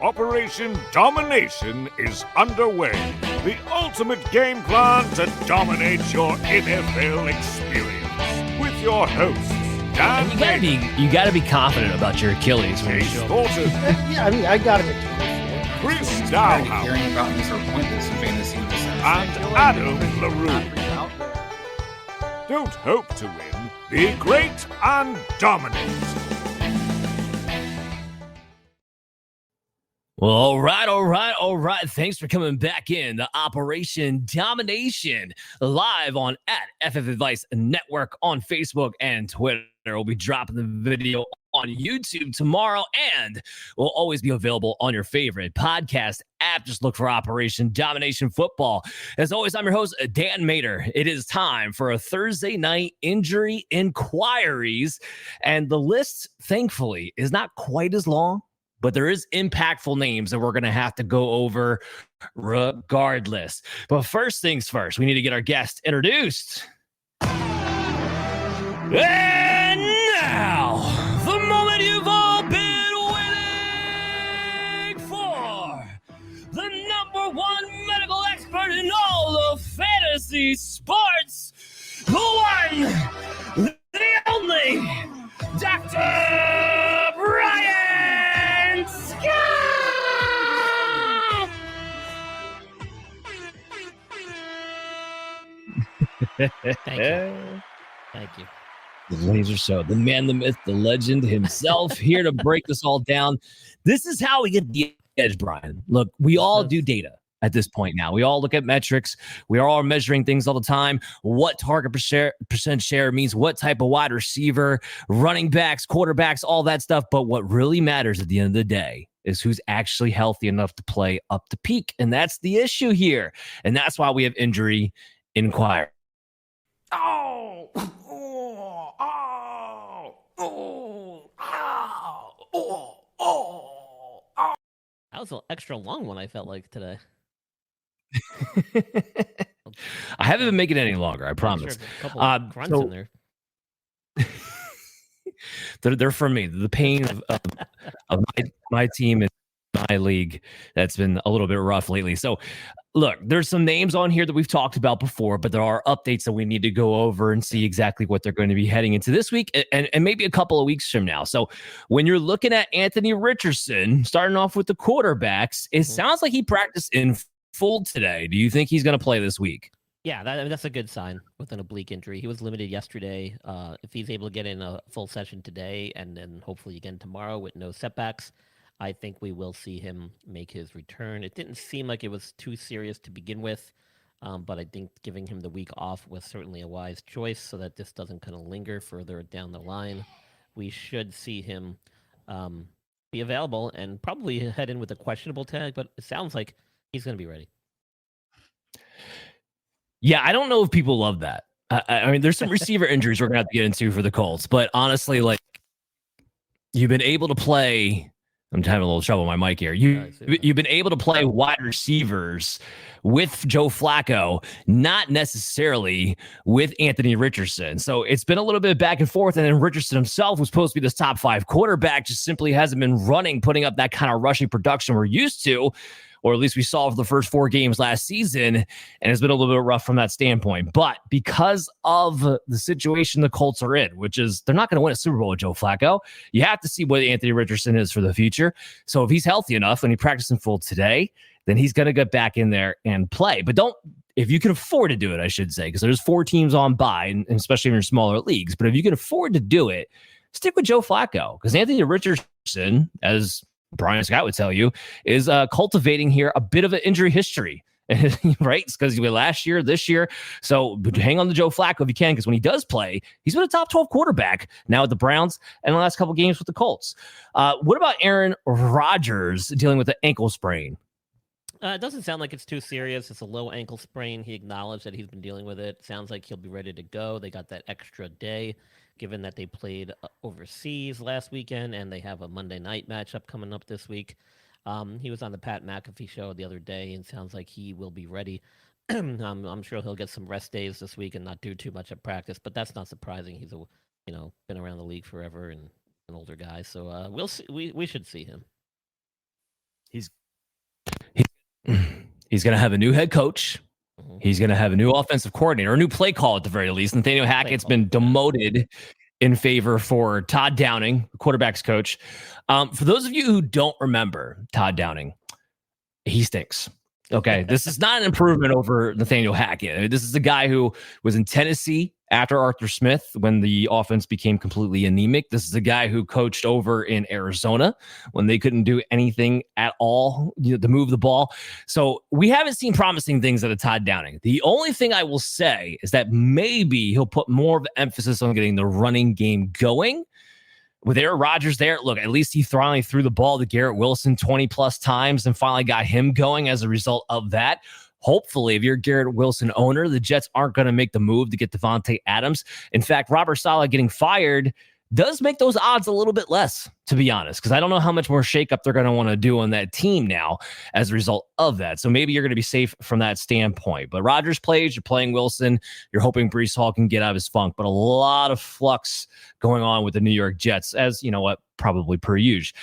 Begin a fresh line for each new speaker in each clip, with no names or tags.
Operation Domination is underway. The ultimate game plan to dominate your NFL experience. With your hosts, Dan
you gotta be confident about your Achilles when you
Case
show up.
Thornton,
Yeah, I mean, I got it.
Chris
Already
Dowhouse,
hearing about Mr. Pointless in fantasy this
and Adam LaRue. Don't hope to win. Be great and dominate.
Well, all right. Thanks for coming back in to Operation Domination live on at FF Advice Network on Facebook and Twitter. We'll be dropping the video on YouTube tomorrow, and will always be available on your favorite podcast app. Just look for Operation Domination Football. As always, I'm your host, Dan Mater. It is time for a Thursday night injury inquiries, and the list, thankfully, is not quite as long, but there is impactful names that we're going to have to go over regardless. But first things first, we need to get our guest introduced. And now, the moment you've all been waiting for. The #1 medical expert in all of fantasy sports. The one, the only, Dr. Brian Scott!
Thank you.
The Laser Show, the man, the myth, the legend himself, here to break this all down. This is how we get the edge, Brian. Look, we all do data at this point now. We all look at metrics. We are all measuring things all the time. What target percent share means what type of wide receiver, running backs, quarterbacks, all that stuff. But what really matters at the end of the day is who's actually healthy enough to play up to peak. And that's the issue here. And that's why we have injury inquiry.
That was an extra long one, I felt like, today.
I haven't been making it any longer, I promise.
Sure, a couple of grunts in there.
They're for me. The pain of my team and my league that's been a little bit rough lately. So, look, there's some names on here that we've talked about before, but there are updates that we need to go over and see exactly what they're going to be heading into this week and maybe a couple of weeks from now. So when you're looking at Anthony Richardson, starting off with the quarterbacks, it sounds like he practiced in full today. Do you think he's going to play this week?
Yeah, that's a good sign with an oblique injury. He was limited yesterday. If he's able to get in a full session today and then hopefully again tomorrow with no setbacks, I think we will see him make his return. It didn't seem like it was too serious to begin with, but I think giving him the week off was certainly a wise choice so that this doesn't kind of linger further down the line. We should see him be available and probably head in with a questionable tag, but it sounds like he's going to be ready.
Yeah, I don't know if people love that. I mean, there's some receiver injuries we're going to have to get into for the Colts, but honestly, like, you've been able to play... I'm having a little trouble with my mic here. You've been able to play wide receivers with Joe Flacco, not necessarily with Anthony Richardson. So it's been a little bit back and forth. And then Richardson himself was supposed to be this top 5 quarterback, just simply hasn't been putting up that kind of rushing production we're used to, or at least we saw for the first 4 games last season. And it's been a little bit rough from that standpoint. But because of the situation the Colts are in, which is they're not going to win a Super Bowl with Joe Flacco, you have to see what Anthony Richardson is for the future. So if he's healthy enough and he practiced in full today, then he's going to get back in there and play. But if you can afford to do it, I should say, because there's 4 teams on bye, and especially in your smaller leagues. But if you can afford to do it, stick with Joe Flacco, because Anthony Richardson, as Brian Scott would tell you, is cultivating here a bit of an injury history, right? It's because he went last year, this year. So hang on to Joe Flacco if you can, because when he does play, he's been a top 12 quarterback now with the Browns and the last couple games with the Colts. What about Aaron Rodgers dealing with an ankle sprain?
It doesn't sound like it's too serious. It's a low ankle sprain. He acknowledged that he's been dealing with it. Sounds like he'll be ready to go. They got that extra day, given that they played overseas last weekend and they have a Monday night matchup coming up this week. He was on the Pat McAfee show the other day and sounds like he will be ready. I'm sure he'll get some rest days this week and not do too much at practice, but that's not surprising. He's been around the league forever and an older guy. So we'll see. We should see him.
He's going to have a new head coach. He's going to have a new offensive coordinator, or a new play call at the very least. Nathaniel Hackett's been demoted in favor for Todd Downing, quarterback's coach. For those of you who don't remember Todd Downing, he stinks. Okay, this is not an improvement over Nathaniel Hackett. This is a guy who was in Tennessee after Arthur Smith when the offense became completely anemic. This is a guy who coached over in Arizona when they couldn't do anything at all to move the ball. So we haven't seen promising things out of Todd Downing. The only thing I will say is that maybe he'll put more of an emphasis on getting the running game going. With Aaron Rodgers there, look, at least he finally threw the ball to Garrett Wilson 20 plus times and finally got him going as a result of that. Hopefully, if you're a Garrett Wilson owner, the Jets aren't going to make the move to get Devontae Adams. In fact, Robert Saleh getting fired does make those odds a little bit less, to be honest, because I don't know how much more shakeup they're going to want to do on that team now as a result of that. So maybe you're going to be safe from that standpoint. But Rodgers plays, you're playing Wilson, you're hoping Breece Hall can get out of his funk. But a lot of flux going on with the New York Jets, as you know what, probably per usual.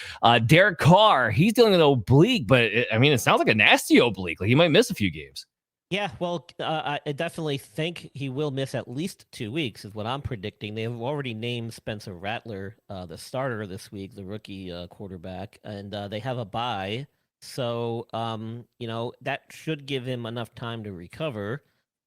Derek Carr, he's dealing with an oblique, but it sounds like a nasty oblique. Like he might miss a few games.
Yeah, well, I definitely think he will miss at least 2 weeks is what I'm predicting. They've already named Spencer Rattler the starter this week, the rookie quarterback, and they have a bye. So, that should give him enough time to recover.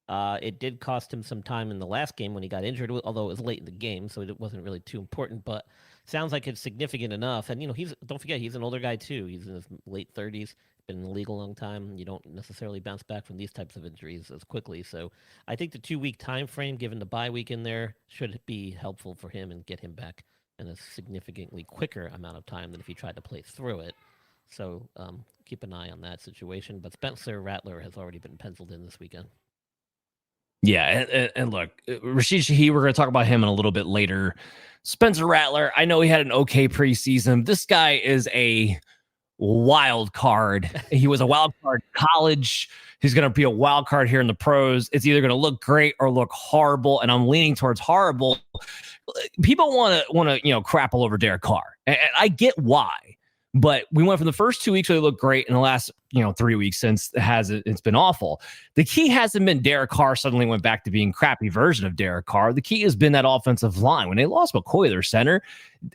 It did cost him some time in the last game when he got injured, although it was late in the game, so it wasn't really too important, but sounds like it's significant enough. And, don't forget, he's an older guy too. He's in his late 30s. Been in the league a long time. You don't necessarily bounce back from these types of injuries as quickly. So I think the 2-week time frame, given the bye week in there, should be helpful for him and get him back in a significantly quicker amount of time than if he tried to play through it. So keep an eye on that situation. But Spencer Rattler has already been penciled in this weekend.
Yeah, and look, Rashid Shaheen, we're going to talk about him in a little bit later. Spencer Rattler, I know he had an okay preseason. This guy is a wild card. He was a wild card in college. He's going to be a wild card here in the pros. It's either going to look great or look horrible, and I'm leaning towards horrible. People want to crap all over Derek Carr, and I get why. But we went from the first 2 weeks where they looked great, and the last 3 weeks since it's been awful. The key hasn't been Derek Carr suddenly went back to being crappy version of Derek Carr. The key has been that offensive line. When they lost McCoy, their center,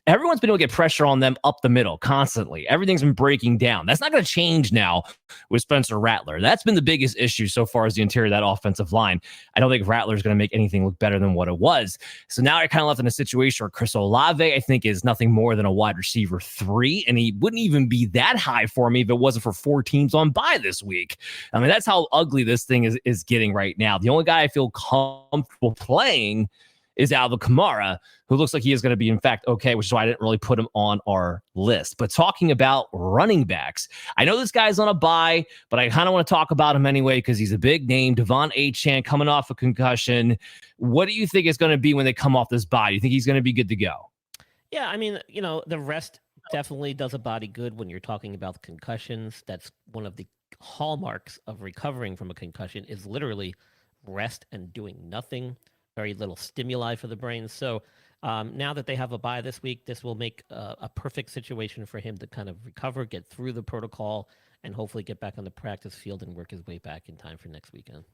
everyone's been able to get pressure on them up the middle constantly. Everything's been breaking down. That's not going to change now with Spencer Rattler. That's been the biggest issue so far as the interior of that offensive line. I don't think Rattler's going to make anything look better than what it was. So now you're kind of left in a situation where Chris Olave, I think, is nothing more than a wide receiver 3, and he wouldn't even be that high for me if it wasn't for 4 teams on bye this week. I mean, that's how ugly this thing is getting right now. The only guy I feel comfortable playing is Alvin Kamara, who looks like he is going to be, in fact, okay, which is why I didn't really put him on our list. But talking about running backs, I know this guy's on a bye, but I kind of want to talk about him anyway because he's a big name. Devon Achane coming off a concussion. What do you think is going to be when they come off this bye? Do you think he's going to be good to go?
Yeah, I mean, the rest definitely does a body good when you're talking about concussions. That's one of the hallmarks of recovering from a concussion is literally rest and doing nothing. Very little stimuli for the brain. So now that they have a bye this week, this will make a perfect situation for him to kind of recover, get through the protocol, and hopefully get back on the practice field and work his way back in time for next weekend.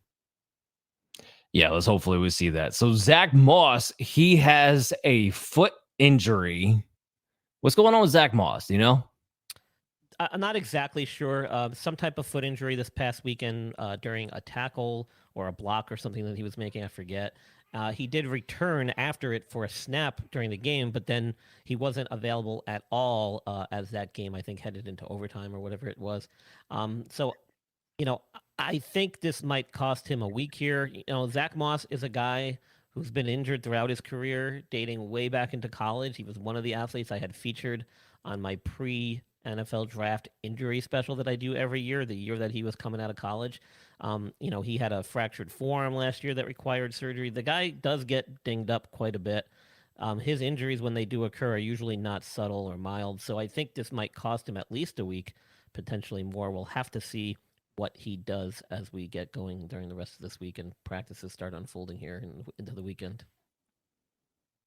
Yeah, let's hopefully we see that. So Zach Moss, he has a foot injury. What's going on with Zach Moss? Do you know?
I'm not exactly sure. Some type of foot injury this past weekend during a tackle or a block or something that he was making. I forget. He did return after it for a snap during the game, but then he wasn't available at all as that game, I think, headed into overtime or whatever it was. So, I think this might cost him a week here. Zach Moss is a guy who's been injured throughout his career, dating way back into college. He was one of the athletes I had featured on my pre-NFL draft injury special that I do every year, the year that he was coming out of college. He had a fractured forearm last year that required surgery. The guy does get dinged up quite a bit. His injuries, when they do occur, are usually not subtle or mild. So I think this might cost him at least a week, potentially more. We'll have to see what he does as we get going during the rest of this week and practices start unfolding here into the weekend.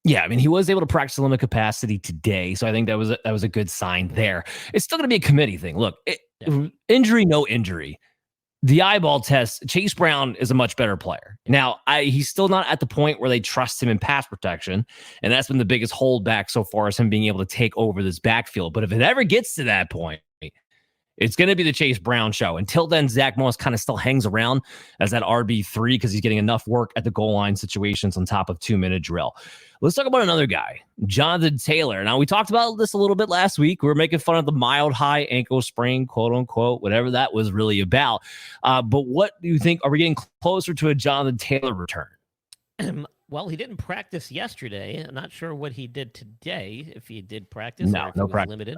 Yeah, I mean, he was able to practice a limited capacity today, so I think that was a good sign there. It's still going to be a committee thing. Look, injury, no injury. The eyeball test, Chase Brown is a much better player. Now, he's still not at the point where they trust him in pass protection, and that's been the biggest holdback so far, is him being able to take over this backfield. But if it ever gets to that point, it's going to be the Chase Brown show. Until then, Zach Moss kind of still hangs around as that RB3 because he's getting enough work at the goal line situations on top of 2-minute drill. Let's talk about another guy, Jonathan Taylor. Now, we talked about this a little bit last week. We were making fun of the mild high ankle sprain, quote unquote, whatever that was really about. But what do you think? Are we getting closer to a Jonathan Taylor return?
Well, he didn't practice yesterday. I'm not sure what he did today, if he did practice or if he was limited.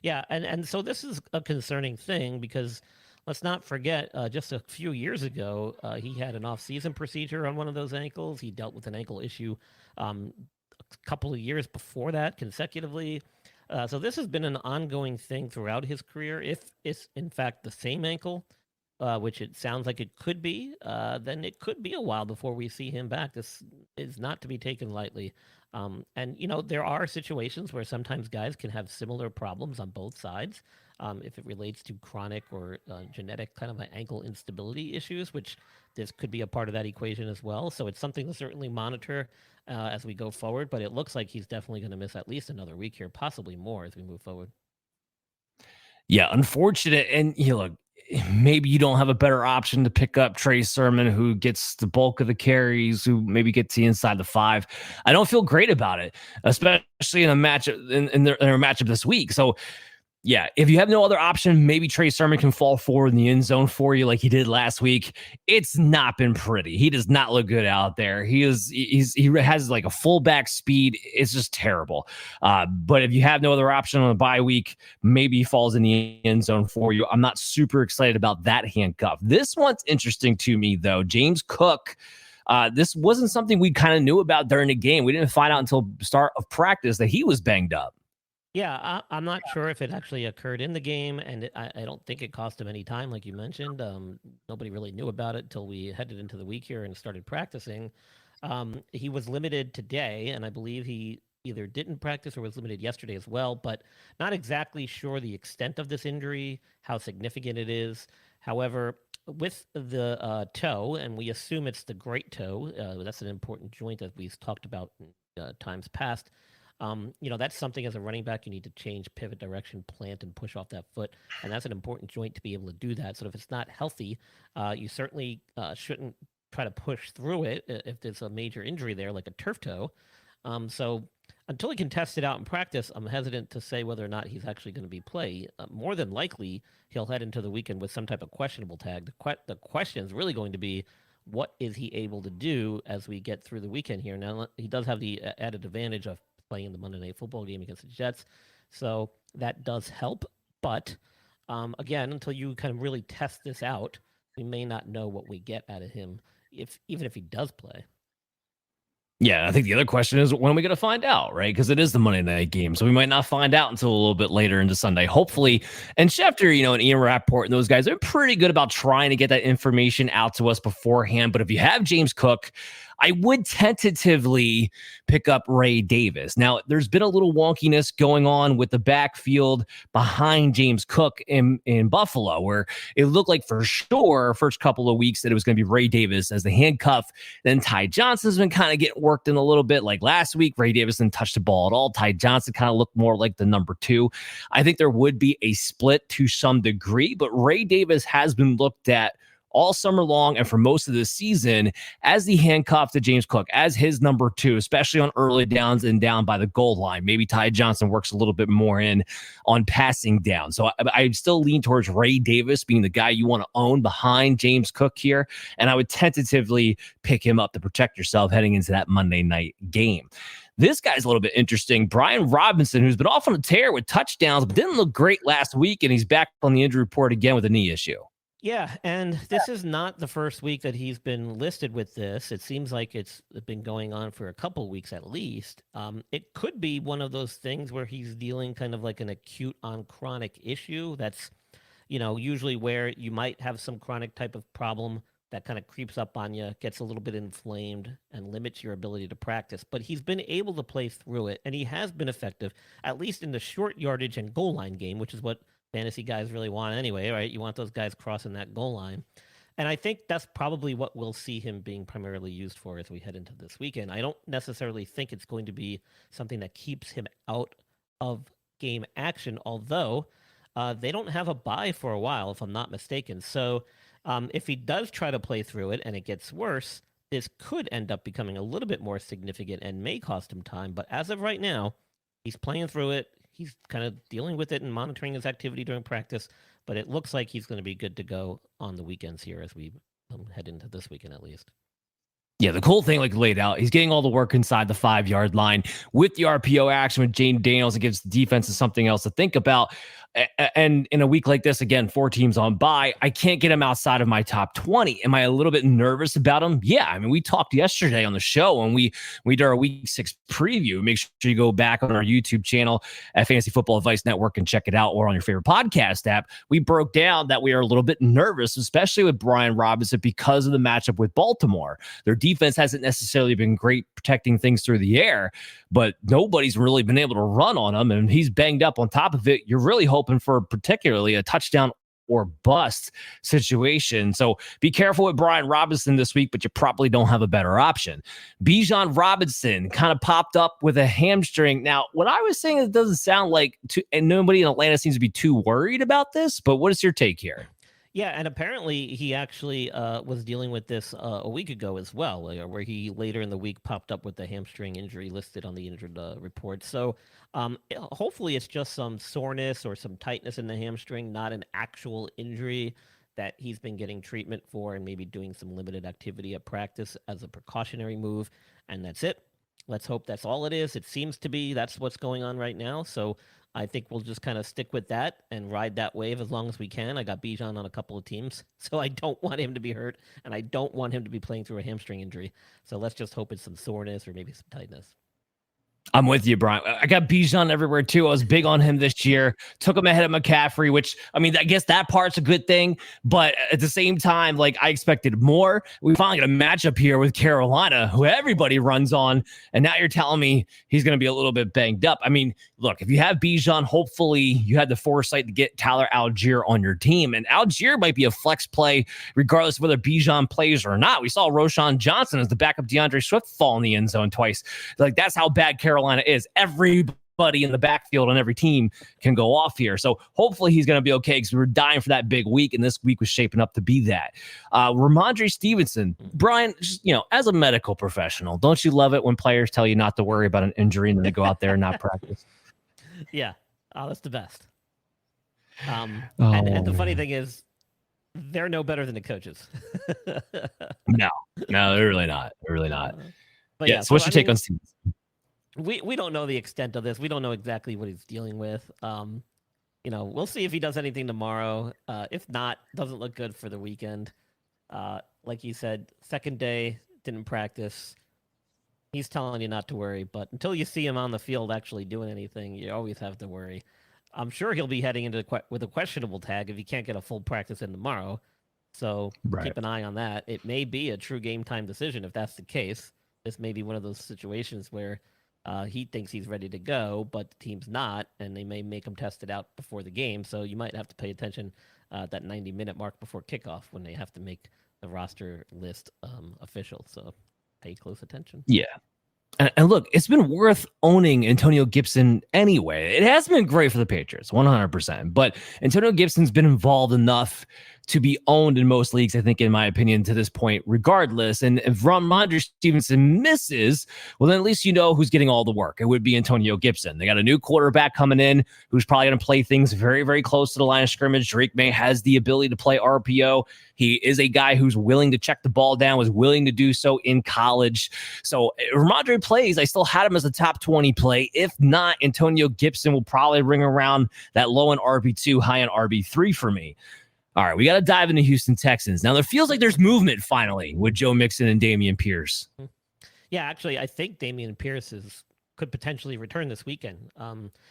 Yeah, and so this is a concerning thing because let's not forget, just a few years ago, he had an off-season procedure on one of those ankles. He dealt with an ankle issue a couple of years before that consecutively. So this has been an ongoing thing throughout his career. If it's, in fact, the same ankle, which it sounds like it could be, then it could be a while before we see him back. This is not to be taken lightly. And, there are situations where sometimes guys can have similar problems on both sides if it relates to chronic or genetic kind of ankle instability issues, which this could be a part of that equation as well. So it's something to certainly monitor as we go forward. But it looks like he's definitely going to miss at least another week here, possibly more as we move forward.
Yeah, unfortunate. And look, maybe you don't have a better option to pick up Trey Sermon, who gets the bulk of the carries, who maybe gets you inside the 5. I don't feel great about it, especially in a matchup in their matchup this week. So, yeah, if you have no other option, maybe Trey Sermon can fall forward in the end zone for you like he did last week. It's not been pretty. He does not look good out there. He has like a fullback speed. It's just terrible. But if you have no other option on a bye week, maybe he falls in the end zone for you. I'm not super excited about that handcuff. This one's interesting to me, though. James Cook. This wasn't something we kind of knew about during the game. We didn't find out until start of practice that he was banged up.
Yeah, I'm not sure if it actually occurred in the game, and I don't think it cost him any time, like you mentioned. Nobody really knew about it until we headed into the week here and started practicing. He was limited today, and I believe he either didn't practice or was limited yesterday as well, but not exactly sure the extent of this injury, how significant it is. However, with the toe, and we assume it's the great toe, that's an important joint that we've talked about times past. That's something as a running back, you need to change pivot direction, plant, and push off that foot. And that's an important joint to be able to do that. So if it's not healthy, you certainly shouldn't try to push through it if there's a major injury there, like a turf toe. So until he can test it out in practice, I'm hesitant to say whether or not he's actually going to be play. More than likely, he'll head into the weekend with some type of questionable tag. The question is really going to be, what is he able to do as we get through the weekend here? Now, he does have the added advantage of playing in the Monday Night Football game against the Jets. So that does help. But again, until you kind of really test this out, we may not know what we get out of him, even if he does play.
Yeah, I think the other question is, when are we going to find out, right? Because it is the Monday night game, so we might not find out until a little bit later into Sunday, hopefully. And Schefter, and Ian Rappaport and those guys are pretty good about trying to get that information out to us beforehand. But if you have James Cook, I would tentatively pick up Ray Davis. Now, there's been a little wonkiness going on with the backfield behind James Cook in Buffalo, where it looked like for sure first couple of weeks that it was going to be Ray Davis as the handcuff. Then Ty Johnson's been kind of getting worked in a little bit. Like last week, Ray Davis didn't touch the ball at all. Ty Johnson kind of looked more like the number 2. I think there would be a split to some degree, but Ray Davis has been looked at all summer long and for most of the season as the handcuff to James Cook, as his number 2, especially on early downs and down by the goal line. Maybe Ty Johnson works a little bit more in on passing down. So I still lean towards Ray Davis being the guy you want to own behind James Cook here. And I would tentatively pick him up to protect yourself heading into that Monday night game. This guy's a little bit interesting. Brian Robinson, who's been off on a tear with touchdowns, but didn't look great last week, and he's back on the injury report again with a knee issue.
Yeah, and this is not the first week that he's been listed with this. It seems like it's been going on for a couple weeks at least. It could be one of those things where he's dealing kind of like an acute on chronic issue. That's, usually where you might have some chronic type of problem that kind of creeps up on you, gets a little bit inflamed, and limits your ability to practice. But he's been able to play through it, and he has been effective, at least in the short yardage and goal line game, which is what fantasy guys really want anyway, right? You want those guys crossing that goal line. And I think that's probably what we'll see him being primarily used for as we head into this weekend. I don't necessarily think it's going to be something that keeps him out of game action, although they don't have a bye for a while, if I'm not mistaken. So if he does try to play through it and it gets worse, this could end up becoming a little bit more significant and may cost him time. But as of right now, he's playing through it. He's kind of dealing with it and monitoring his activity during practice. But it looks like he's going to be good to go on the weekends here as we head into this weekend at least.
Yeah, the cool thing, like laid out, he's getting all the work inside the 5-yard line with the RPO action with Jane Daniels. It gives the defense something else to think about. And in a week like this, again, 4 teams on bye, I can't get him outside of my top 20. Am I a little bit nervous about him? Yeah. I mean, we talked yesterday on the show and we did our week 6 preview. Make sure you go back on our YouTube channel at Fantasy Football Advice Network and check it out, or on your favorite podcast app. We broke down that we are a little bit nervous, especially with Brian Robinson, because of the matchup with Baltimore. Their defense hasn't necessarily been great protecting things through the air, but nobody's really been able to run on him, and he's banged up on top of it. You're really hoping for particularly a touchdown or bust situation. So be careful with Brian Robinson this week, but you probably don't have a better option. Bijan Robinson kind of popped up with a hamstring. Now, what I was saying, it doesn't sound like, and nobody in Atlanta seems to be too worried about this, but what is your take here?
Yeah, and apparently he actually was dealing with this a week ago as well, where he later in the week popped up with the hamstring injury listed on the injured report. So hopefully it's just some soreness or some tightness in the hamstring, not an actual injury that he's been getting treatment for and maybe doing some limited activity at practice as a precautionary move. And that's it. Let's hope that's all it is. It seems to be that's what's going on right now. So I think we'll just kind of stick with that and ride that wave as long as we can. I got Bijan on a couple of teams, so I don't want him to be hurt, and I don't want him to be playing through a hamstring injury. So let's just hope it's some soreness or maybe some tightness.
I'm with you, Brian. I got Bijan everywhere too. I was big on him this year. Took him ahead of McCaffrey, which, I mean, I guess that part's a good thing. But at the same time, like, I expected more. We finally got a matchup here with Carolina, who everybody runs on. And now you're telling me he's going to be a little bit banged up. I mean, look, if you have Bijan, hopefully you had the foresight to get Tyler Algier on your team. And Algier might be a flex play regardless of whether Bijan plays or not. We saw Roshan Johnson as the backup DeAndre Swift fall in the end zone twice. Like, that's how bad Carolina is. Everybody in the backfield on every team can go off here. So hopefully he's going to be okay, because we were dying for that big week, and this week was shaping up to be that. Rhamondre Stevenson, Brian, just, as a medical professional, don't you love it when players tell you not to worry about an injury and then they go out there and not practice?
Yeah. Oh, that's the best. And the funny thing is, they're no better than the coaches.
No, they're really not. They're really not.
But
yeah. So what's your take on Stevenson?
We don't know the extent of this. We don't know exactly what he's dealing with. We'll see if he does anything tomorrow. If not, doesn't look good for the weekend. Like you said, second day, didn't practice. He's telling you not to worry, but until you see him on the field actually doing anything, you always have to worry. I'm sure he'll be heading into with a questionable tag if he can't get a full practice in tomorrow. So Keep an eye on that. It may be a true game time decision if that's the case. This may be one of those situations where he thinks he's ready to go, but the team's not, and they may make him test it out before the game. So you might have to pay attention that 90-minute mark before kickoff when they have to make the roster list official. So pay close attention.
Yeah. And look, it's been worth owning Antonio Gibson anyway. It has been great for the Patriots, 100%. But Antonio Gibson's been involved enough to be owned in most leagues, I think, in my opinion, to this point, regardless. And if Rhamondre Stevenson misses, well, then at least you know who's getting all the work. It would be Antonio Gibson. They got a new quarterback coming in who's probably going to play things very, very close to the line of scrimmage. Drake May has the ability to play RPO. He is a guy who's willing to check the ball down, was willing to do so in college. So Rhamondre plays. I still had him as a top 20 play. If not, Antonio Gibson will probably ring around that low in RB2, high in RB3 for me. All right, we got to dive into Houston Texans. Now, there feels like there's movement finally with Joe Mixon and Dameon Pierce.
Yeah, actually, I think Dameon Pierce could potentially return this weekend.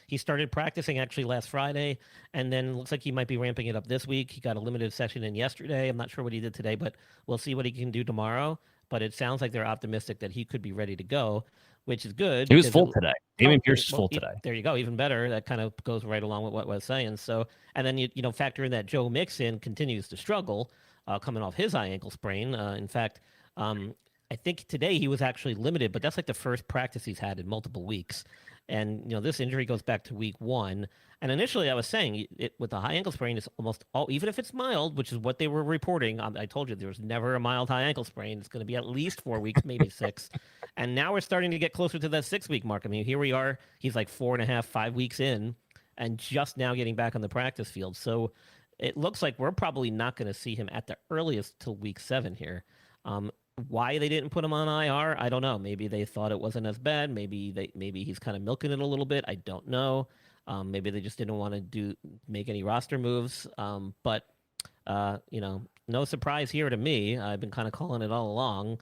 He started practicing actually last Friday, and then looks like he might be ramping it up this week. He got a limited session in yesterday. I'm not sure what he did today, but we'll see what he can do tomorrow. But it sounds like they're optimistic that he could be ready to go. which is good.
He was
because
full today. Damian Pierce is
well,
full today.
There you go. Even better. That kind of goes right along with what I was saying. So, and then you factor in that Joe Mixon continues to struggle, coming off his high ankle sprain. In fact, I think today he was actually limited, but that's like the first practice he's had in multiple weeks. And this injury goes back to week 1. And initially, I was saying with the high ankle sprain, it's almost all, even if it's mild, which is what they were reporting. I told you there was never a mild high ankle sprain. It's going to be at least 4 weeks, maybe 6. And now we're starting to get closer to that 6-week mark. I mean, here we are. He's like 4.5, 5 weeks in, and just now getting back on the practice field. So it looks like we're probably not going to see him at the earliest till week 7 here. Why they didn't put him on IR, I don't know. Maybe they thought it wasn't as bad. Maybe he's kind of milking it a little bit. I don't know. Maybe they just didn't want to make any roster moves. But no surprise here to me. I've been kind of calling it all along.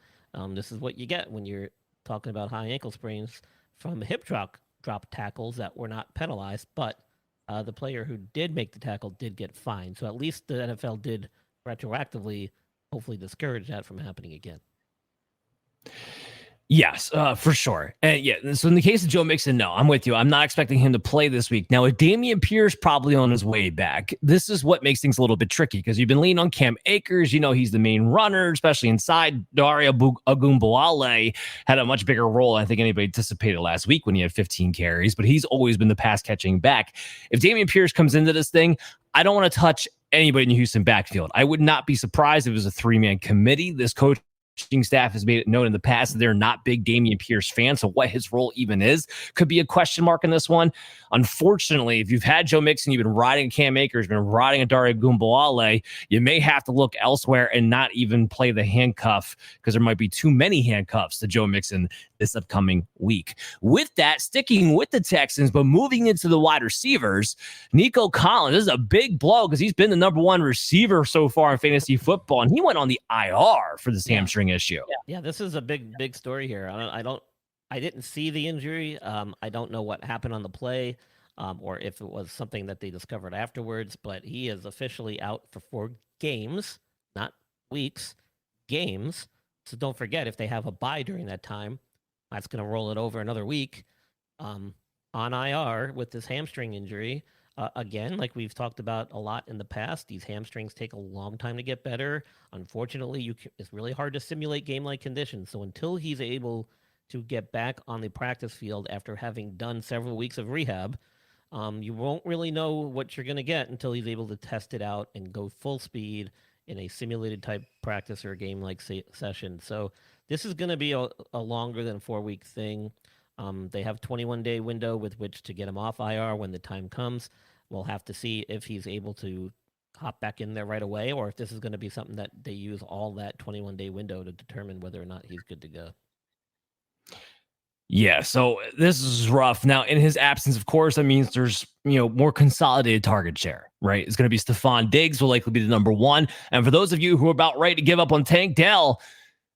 This is what you get when you're talking about high ankle sprains from hip drop tackles that were not penalized, but the player who did make the tackle did get fined. So at least the NFL did retroactively hopefully discourage that from happening again.
Yes, for sure. And yeah, so in the case of Joe Mixon, no, I'm with you. I'm not expecting him to play this week. Now, with Damian Pierce probably on his way back, this is what makes things a little bit tricky because you've been leaning on Cam Akers. He's the main runner, especially inside. Daria Agunbowale had a much bigger role, I think, anybody anticipated last week when he had 15 carries, but he's always been the pass-catching back. If Damian Pierce comes into this thing, I don't want to touch anybody in the Houston backfield. I would not be surprised if it was a 3-man committee. This coaching staff has made it known in the past that they're not big Damian Pierce fans, so what his role even is could be a question mark in this one. Unfortunately, if you've had Joe Mixon, you've been riding Cam Akers, been riding a Daria Agunbowale, you may have to look elsewhere and not even play the handcuff because there might be too many handcuffs to Joe Mixon this upcoming week. With that, sticking with the Texans, but moving into the wide receivers, Nico Collins, this is a big blow because he's been the number 1 receiver so far in fantasy football, and he went on the IR for this hamstring issue.
Yeah, this is a big story here. I didn't see the injury. I don't know what happened on the play, or if it was something that they discovered afterwards, but he is officially out for 4 games, not weeks, games. So don't forget, if they have a bye during that time, that's going to roll it over another week on IR with this hamstring injury. Again, like we've talked about a lot in the past, these hamstrings take a long time to get better. Unfortunately, it's really hard to simulate game-like conditions. So until he's able to get back on the practice field after having done several weeks of rehab, you won't really know what you're going to get until he's able to test it out and go full speed in a simulated type practice or a game-like session. So this is going to be a longer than 4-week thing. They have 21-day window with which to get him off IR when the time comes. We'll have to see if he's able to hop back in there right away, or if this is going to be something that they use all that 21-day window to determine whether or not he's good to go.
Yeah, so this is rough. Now, in his absence, of course, that means there's, more consolidated target share, right? It's going to be Stephon Diggs will likely be the number 1. And for those of you who are about ready to give up on Tank Dell,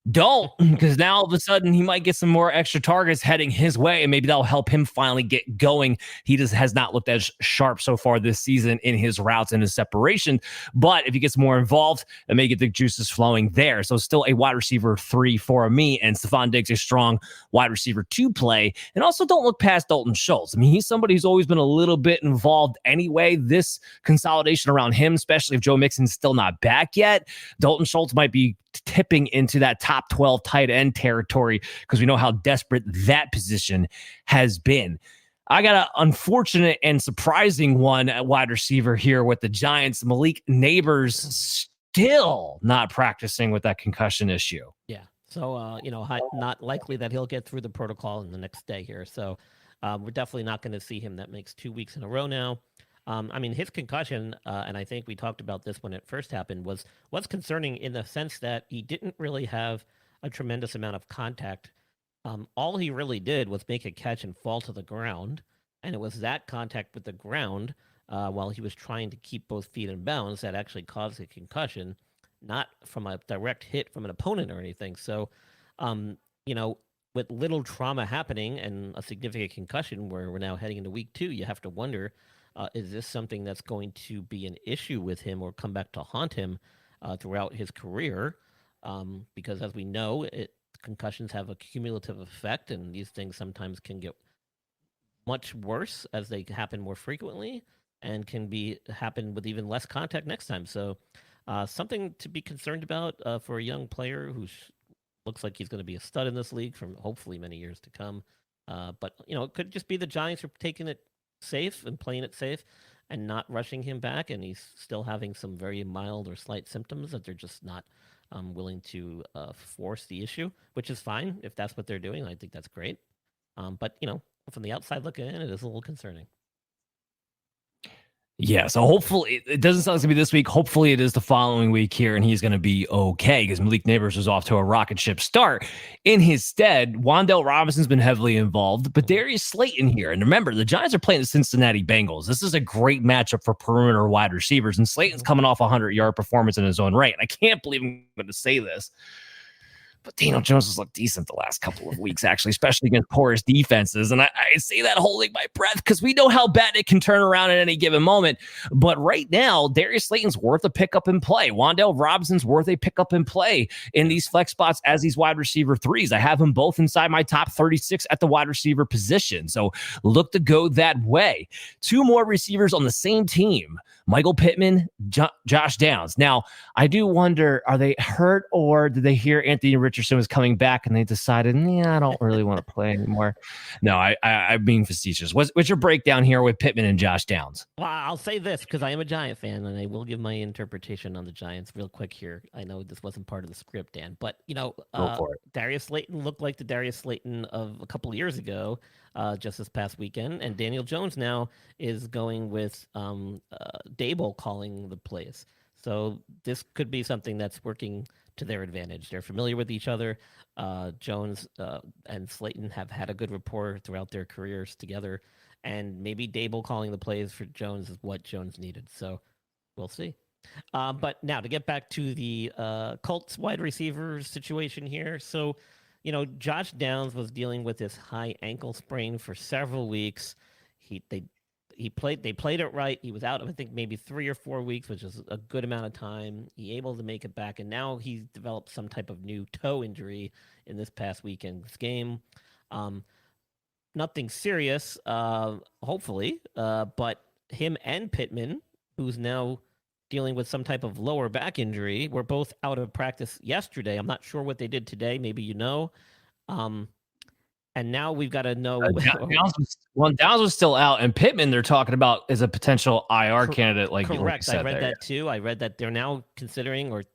don't, because now all of a sudden he might get some more extra targets heading his way, and maybe that'll help him finally get going. He just has not looked as sharp so far this season in his routes and his separation, but if he gets more involved, it may get the juices flowing there. So still a wide receiver 3 for me, and Stephon Diggs a strong wide receiver 2 play. And also don't look past Dalton Schultz. I mean, he's somebody who's always been a little bit involved anyway. This consolidation around him, especially if Joe Mixon's still not back yet, Dalton Schultz might be tipping into that top 12 tight end territory because we know how desperate that position has been. I got an unfortunate and surprising one at wide receiver here with the Giants. Malik Neighbors still not practicing with that concussion issue.
Yeah. So, not likely that he'll get through the protocol in the next day here. So we're definitely not going to see him. That makes 2 weeks in a row now. His concussion, and I think we talked about this when it first happened, was concerning in the sense that he didn't really have a tremendous amount of contact. All he really did was make a catch and fall to the ground, and it was that contact with the ground while he was trying to keep both feet in bounds that actually caused a concussion, not from a direct hit from an opponent or anything. So, with little trauma happening and a significant concussion where we're now heading into week 2, you have to wonder, is this something that's going to be an issue with him or come back to haunt him throughout his career? Because as we know, concussions have a cumulative effect, and these things sometimes can get much worse as they happen more frequently and can happen with even less contact next time. So something to be concerned about for a young player who looks like he's going to be a stud in this league for hopefully many years to come. But, it could just be the Giants are taking it safe and playing it safe and not rushing him back. And he's still having some very mild or slight symptoms that they're just not willing to force the issue, which is fine if that's what they're doing. I think that's great. But, from the outside looking in, it is a little concerning.
Yeah, so hopefully it doesn't sound like it's going to be this week. Hopefully it is the following week here, and he's going to be okay because Malik Neighbors was off to a rocket ship start. In his stead, Wan'Dale Robinson's been heavily involved, but Darius Slayton here. And remember, the Giants are playing the Cincinnati Bengals. This is a great matchup for perimeter wide receivers, and Slayton's coming off a 100-yard performance in his own right. And I can't believe I'm going to say this, but Daniel Jones has looked decent the last couple of weeks, actually, especially against porous defenses. And I say that holding my breath because we know how bad it can turn around at any given moment. But right now, Darius Slayton's worth a pickup and play. Wan'Dale Robinson's worth a pickup and play in these flex spots as these wide receiver threes. I have them both inside my top 36 at the wide receiver position. So look to go that way. Two more receivers on the same team. Michael Pittman, Josh Downs. Now, I do wonder, are they hurt or did they hear Anthony Richardson was coming back and they decided, I don't really want to play anymore? No, I'm being facetious. What's your breakdown here with Pittman and Josh Downs?
Well, I'll say this because I am a Giant fan and I will give my interpretation on the Giants real quick here. I know this wasn't part of the script, Dan, but,
Go for it.
Darius Slayton looked like the Darius Slayton of a couple of years ago, just this past weekend. And Daniel Jones now is going with Dable calling the plays. So this could be something that's working to their advantage. They're familiar with each other. Jones and Slayton have had a good rapport throughout their careers together. And maybe Dable calling the plays for Jones is what Jones needed. So we'll see. But now to get back to the Colts wide receiver situation here. So, Josh Downs was dealing with this high ankle sprain for several weeks. They played it right. He was out, I think, maybe 3 or 4 weeks, which is a good amount of time. He able to make it back, and now he's developed some type of new toe injury in this past weekend's game. Nothing serious, hopefully, but him and Pittman, who's now dealing with some type of lower back injury, were both out of practice yesterday. I'm not sure what they did today. Maybe and now we've got to know.
Downs was still out, and Pittman they're talking about as a potential IR candidate.
Correct. I read that too. I read that they're now considering, or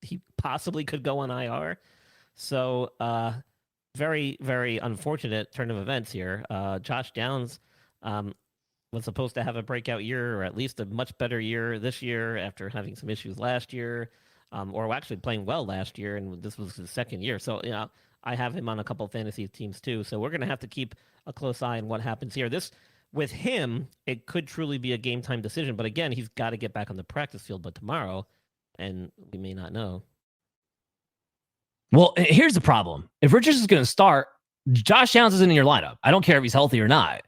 he possibly could go on IR. So very, very unfortunate turn of events here. Josh Downs was supposed to have a breakout year, or at least a much better year this year after having some issues last year, or actually playing well last year, and this was his second year. So, I have him on a couple of fantasy teams too. So we're going to have to keep a close eye on what happens here. With him, it could truly be a game time decision. But again, he's got to get back on the practice field by tomorrow, and we may not know.
Well, here's the problem. If Richards is going to start, Josh Downs isn't in your lineup. I don't care if he's healthy or not.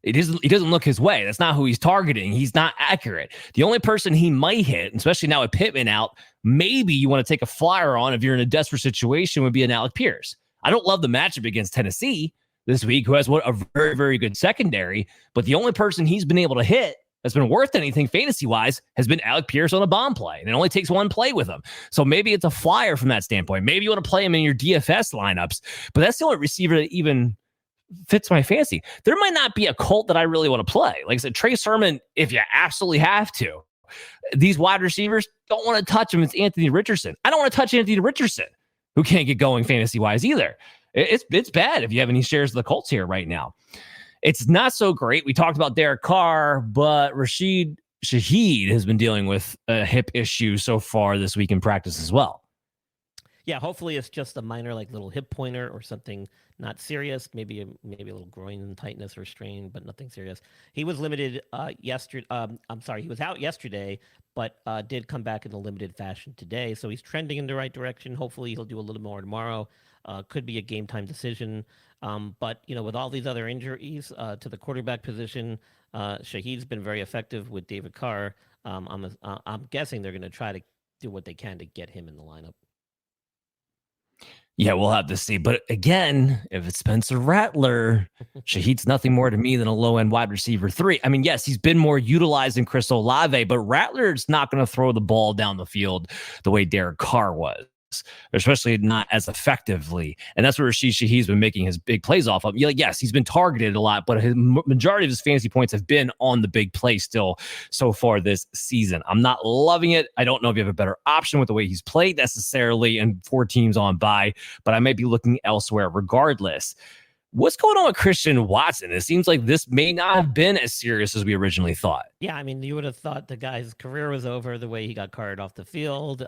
He doesn't look his way. That's not who he's targeting. He's not accurate. The only person he might hit, especially now with Pittman out, maybe you want to take a flyer on if you're in a desperate situation, would be an Alec Pierce. I don't love the matchup against Tennessee this week, who has a very, very good secondary, but the only person he's been able to hit that's been worth anything fantasy-wise has been Alec Pierce on a bomb play, and it only takes one play with him. So maybe it's a flyer from that standpoint. Maybe you want to play him in your DFS lineups, but that's the only receiver that even fits my fancy. There might not be a Colt that I really want to play. Like I said, Trey Sermon, if you absolutely have to. These wide receivers, don't want to touch him. It's Anthony Richardson. I don't want to touch Anthony Richardson, who can't get going fantasy-wise either. It's bad if you have any shares of the Colts here right now. It's not so great. We talked about Derek Carr, but Rashid Shaheen has been dealing with a hip issue so far this week in practice as well.
Yeah, hopefully it's just a minor, little hip pointer or something not serious. Maybe a little groin tightness or strain, but nothing serious. He was limited yesterday. He was out yesterday, but did come back in a limited fashion today. So he's trending in the right direction. Hopefully he'll do a little more tomorrow. Could be a game time decision. But with all these other injuries to the quarterback position, Shaheen's been very effective with David Carr. I'm guessing they're going to try to do what they can to get him in the lineup.
Yeah, we'll have to see. But again, if it's Spencer Rattler, Shaheen's nothing more to me than a low-end wide receiver 3. I mean, yes, he's been more utilized than Chris Olave, but Rattler's not going to throw the ball down the field the way Derek Carr was, especially not as effectively. And that's where Rashid Shaheen's been making his big plays off of. Yes, he's been targeted a lot, but his majority of his fantasy points have been on the big play still so far this season. I'm not loving it. I don't know if you have a better option with the way he's played necessarily and 4 teams on bye, but I might be looking elsewhere regardless. What's going on with Christian Watson? It seems like this may not have been as serious as we originally thought.
Yeah, I mean, you would have thought the guy's career was over the way he got carted off the field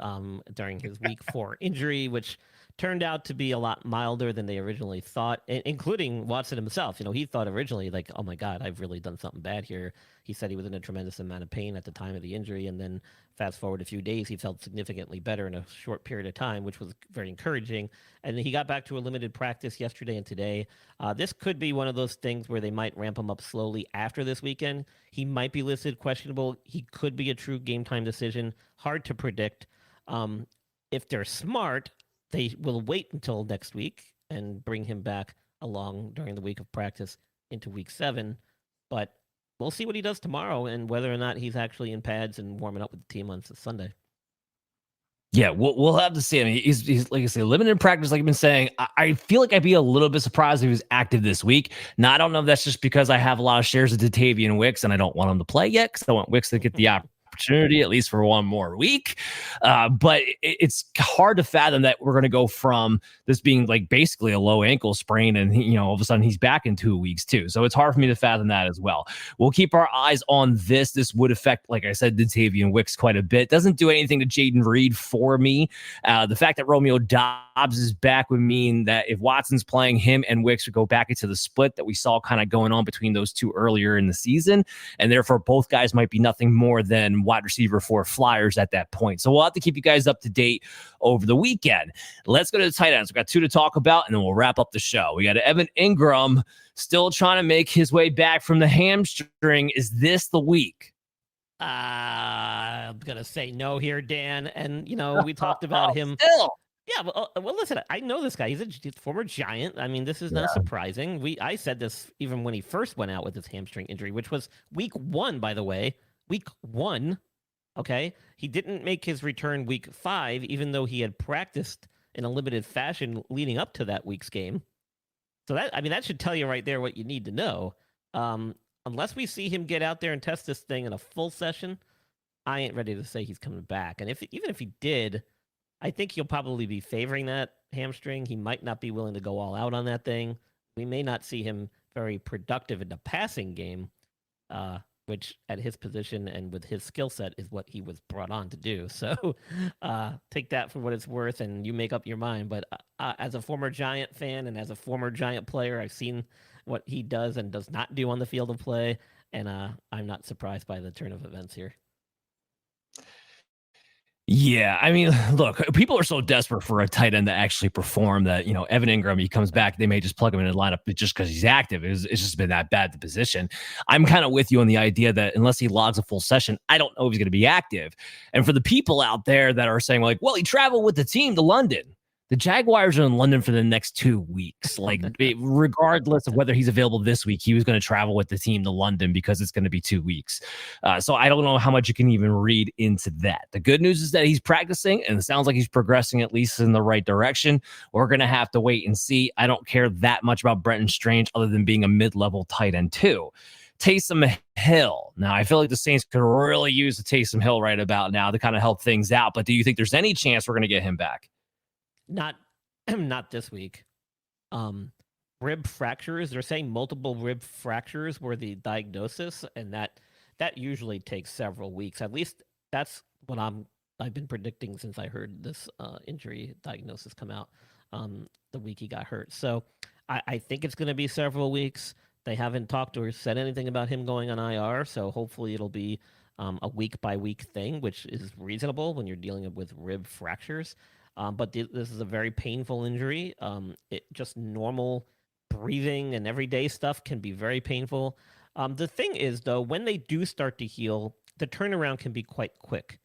during his week 4 injury, which turned out to be a lot milder than they originally thought, including Watson himself. He thought originally, like, oh my God, I've really done something bad here. He said he was in a tremendous amount of pain at the time of the injury. And then fast forward a few days, he felt significantly better in a short period of time, which was very encouraging. And then he got back to a limited practice yesterday and today. This could be one of those things where they might ramp him up slowly after this weekend. He might be listed questionable. He could be a true game time decision. Hard to predict. If they're smart, they will wait until next week and bring him back along during the week of practice into week 7. But we'll see what he does tomorrow and whether or not he's actually in pads and warming up with the team on Sunday.
Yeah, we'll have to see. I mean, he's like I say, limited practice, like I've been saying. I feel like I'd be a little bit surprised if he was active this week. Now, I don't know if that's just because I have a lot of shares of Datavian Wicks and I don't want him to play yet because I want Wicks to get the opportunity at least for one more week. But it's hard to fathom that we're going to go from this being like basically a low ankle sprain and all of a sudden he's back in 2 weeks too. So it's hard for me to fathom that as well. We'll keep our eyes on this. This would affect, like I said, Datavian Wicks quite a bit. Doesn't do anything to Jaden Reed for me. The fact that Romeo Dobbs is back would mean that if Watson's playing, him and Wicks would go back into the split that we saw kind of going on between those two earlier in the season. And therefore both guys might be nothing more than wide receiver 4 flyers at that point. So we'll have to keep you guys up to date over the weekend. Let's go to the tight ends. We've got 2 to talk about, and then we'll wrap up the show. We got Evan Engram still trying to make his way back from the hamstring. Is this the week?
I'm going to say no here, Dan. And, we talked about him.
Still.
Yeah, well, listen, I know this guy. He's a former Giant. I mean, this is not surprising. I said this even when he first went out with his hamstring injury, which was week 1, by the way. Week 1, okay? He didn't make his return week 5, even though he had practiced in a limited fashion leading up to that week's game. So that should tell you right there what you need to know. Unless we see him get out there and test this thing in a full session, I ain't ready to say he's coming back. And even if he did, I think he'll probably be favoring that hamstring. He might not be willing to go all out on that thing. We may not see him very productive in the passing game, which at his position and with his skill set is what he was brought on to do. So take that for what it's worth and you make up your mind. But as a former Giant fan and as a former Giant player, I've seen what he does and does not do on the field of play. And I'm not surprised by the turn of events here.
Yeah, I mean, look, people are so desperate for a tight end to actually perform that, Evan Engram, he comes back, they may just plug him in the lineup just because he's active. It's just been that bad, the position. I'm kind of with you on the idea that unless he logs a full session, I don't know if he's going to be active. And for the people out there that are saying like, well, he traveled with the team to London. The Jaguars are in London for the next 2 weeks. Like, regardless of whether he's available this week, he was going to travel with the team to London because it's going to be 2 weeks. So I don't know how much you can even read into that. The good news is that he's practicing, and it sounds like he's progressing at least in the right direction. We're going to have to wait and see. I don't care that much about Brenton Strange other than being a mid-level tight end too. Taysom Hill. Now, I feel like the Saints could really use the Taysom Hill right about now to kind of help things out. But do you think there's any chance we're going to get him back?
Not this week. Rib fractures. They're saying multiple rib fractures were the diagnosis, and that usually takes several weeks. At least that's what I've been predicting since I heard this injury diagnosis come out the week he got hurt. So I think it's going to be several weeks. They haven't talked or said anything about him going on IR, so hopefully it'll be a week-by-week thing, which is reasonable when you're dealing with rib fractures. But this is a very painful injury. Just normal breathing and everyday stuff can be very painful. The thing is, though, when they do start to heal, the turnaround can be quite quick.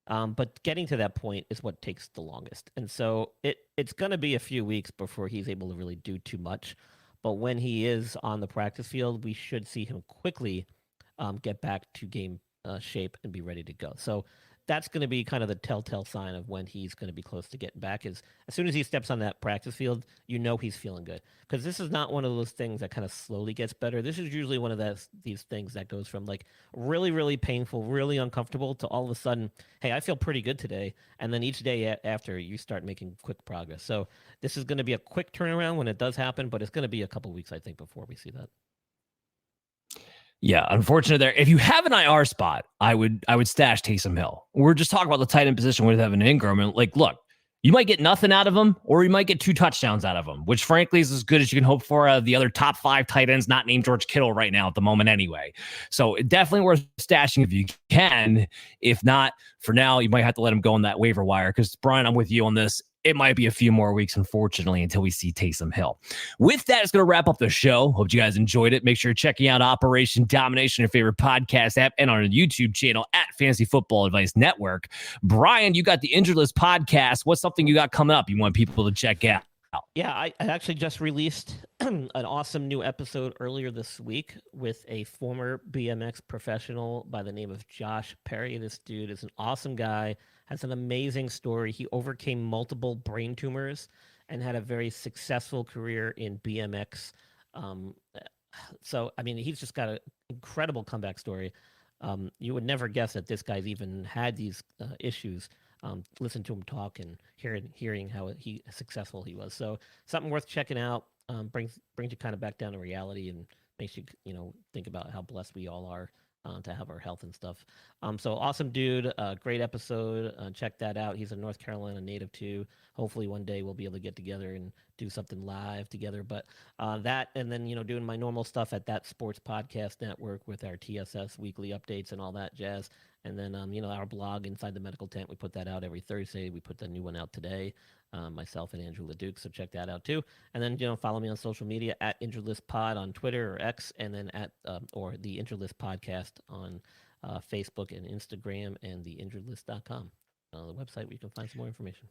But getting to that point is what takes the longest. And so it's going to be a few weeks before he's able to really do too much. But when he is on the practice field, we should see him quickly get back to game shape and be ready to go. So that's going to be kind of the telltale sign of when he's going to be close to getting back. Is as soon as he steps on that practice field, you know he's feeling good. Because this is not one of those things that kind of slowly gets better. This is usually one of these things that goes from like really, really painful, really uncomfortable to all of a sudden, hey, I feel pretty good today. And then each day after, you start making quick progress. So this is going to be a quick turnaround when it does happen, but it's going to be a couple weeks, I think, before we see that.
Yeah, unfortunate there. If you have an IR spot, I would stash Taysom Hill. We're just talking about the tight end position with Evan Engram, and like, look, you might get nothing out of him, or you might get 2 touchdowns out of him, which frankly is as good as you can hope for out of the other top 5 tight ends not named George Kittle right now at the moment anyway. So definitely worth stashing if you can. If not, for now, you might have to let him go on that waiver wire because, Brian, I'm with you on this. It might be a few more weeks, unfortunately, until we see Taysom Hill. With that, it's going to wrap up the show. Hope you guys enjoyed it. Make sure you're checking out Operation Domination, your favorite podcast app, and on our YouTube channel at Fantasy Football Advice Network. Brian, you got the Injured List podcast. What's something you got coming up you want people to check out?
Yeah, I actually just released an awesome new episode earlier this week with a former BMX professional by the name of Josh Perry. This dude is an awesome guy, has an amazing story. He overcame multiple brain tumors and had a very successful career in BMX. So, I mean, he's just got an incredible comeback story. You would never guess that this guy's even had these issues. Listen to him talk and hearing how successful he was. So something worth checking out. Brings you kind of back down to reality and makes you think about how blessed we all are to have our health and stuff. So awesome dude, great episode. Check that out. He's a North Carolina native too. Hopefully one day we'll be able to get together and do something live together. But that, and then doing my normal stuff at That Sports Podcast Network with our TSS weekly updates and all that jazz. And then, our blog, Inside the Medical Tent, we put that out every Thursday. We put the new one out today, myself and Andrew LeDuc, so check that out too. And then, follow me on social media at Injured List Pod on Twitter or X, and then or the Injured List Podcast on Facebook and Instagram, and the injuredlist.com, the website where you can find some more information.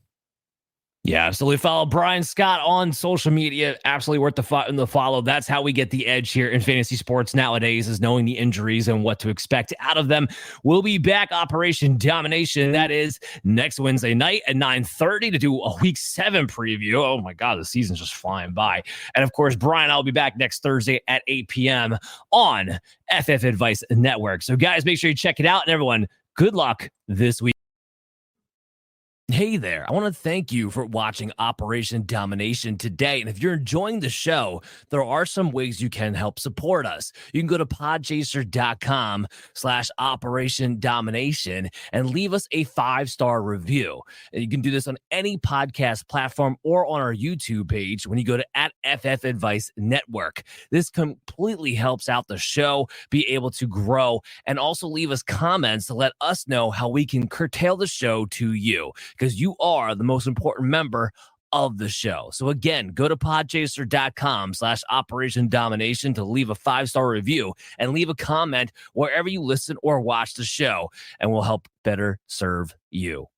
Yeah, absolutely. Follow Brian Scott on social media. Absolutely worth the follow. That's how we get the edge here in fantasy sports nowadays, is knowing the injuries and what to expect out of them. We'll be back, Operation Domination. That is next Wednesday night at 9:30 to do a Week 7 preview. Oh, my God, the season's just flying by. And, of course, Brian, I'll be back next Thursday at 8 p.m. on FF Advice Network. So, guys, make sure you check it out. And, everyone, good luck this week. Hey there, I want to thank you for watching Operation Domination today. And if you're enjoying the show, there are some ways you can help support us. You can go to podchaser.com/Operation Domination and leave us a 5-star review. And you can do this on any podcast platform or on our YouTube page when you go to @FF Advice Network. This completely helps out the show be able to grow, and also leave us comments to let us know how we can curtail the show to you, because you are the most important member of the show. So again, go to podchaser.com/Operation Domination to leave a 5-star review and leave a comment wherever you listen or watch the show, and we'll help better serve you.